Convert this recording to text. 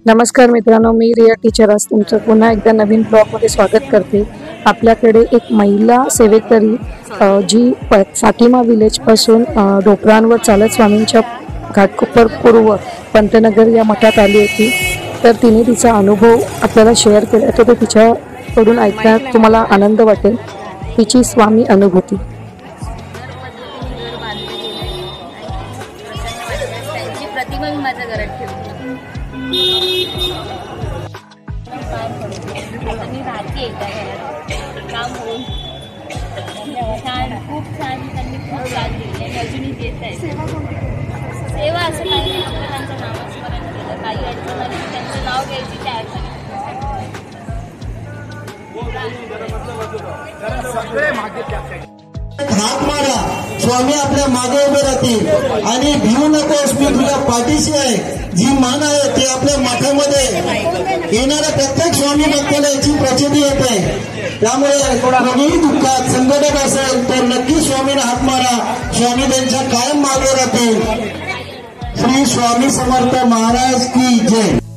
नमस्कार मित्रांनो, मी रिया टीचर आज तुमचं पुन्हा एकदा नवीन ब्लॉगमध्ये स्वागत करते। आपल्याकडे एक महिला सेवेकरी जी फातिमा विलेजपासून ढोपरांवर चालत स्वामींच्या घाटकोपर पूर्व पंतनगर या मठात आली होती। तर तिने तिचा अनुभव आपल्याला शेअर केला, तर तो तिच्याकडून ऐकण्यात तुम्हाला आनंद वाटेल। तिची स्वामी अनुभूती। प्रतिमा मी माझ्या घरात ठेवली। मी राहते एका घरात काम होऊन छान, खूप छान त्यांनी खूप साथ दिली आणि अजूनही देत आहे। सेवा असं काही नाही, फक्त त्यांचं नामस्मरण केलं, काही अडचण आली त्यांचं नाव घ्यायची, त्या अडचणी हात मारा, स्वामी आपल्या मागे उभे राहतील आणि भिवू नकोस, मी तुझ्या पाठीशी आहे। जी मान आहे ती आपल्या माथ्यामध्ये येणाऱ्या प्रत्येक स्वामी भक्ताला याची प्रचिती येते। त्यामुळे कोणीही दुःखात संकटात असेल तर नक्की स्वामीला हात मारा, स्वामी त्यांच्या कायम मागे राहतील। श्री स्वामी समर्थ महाराज की जय।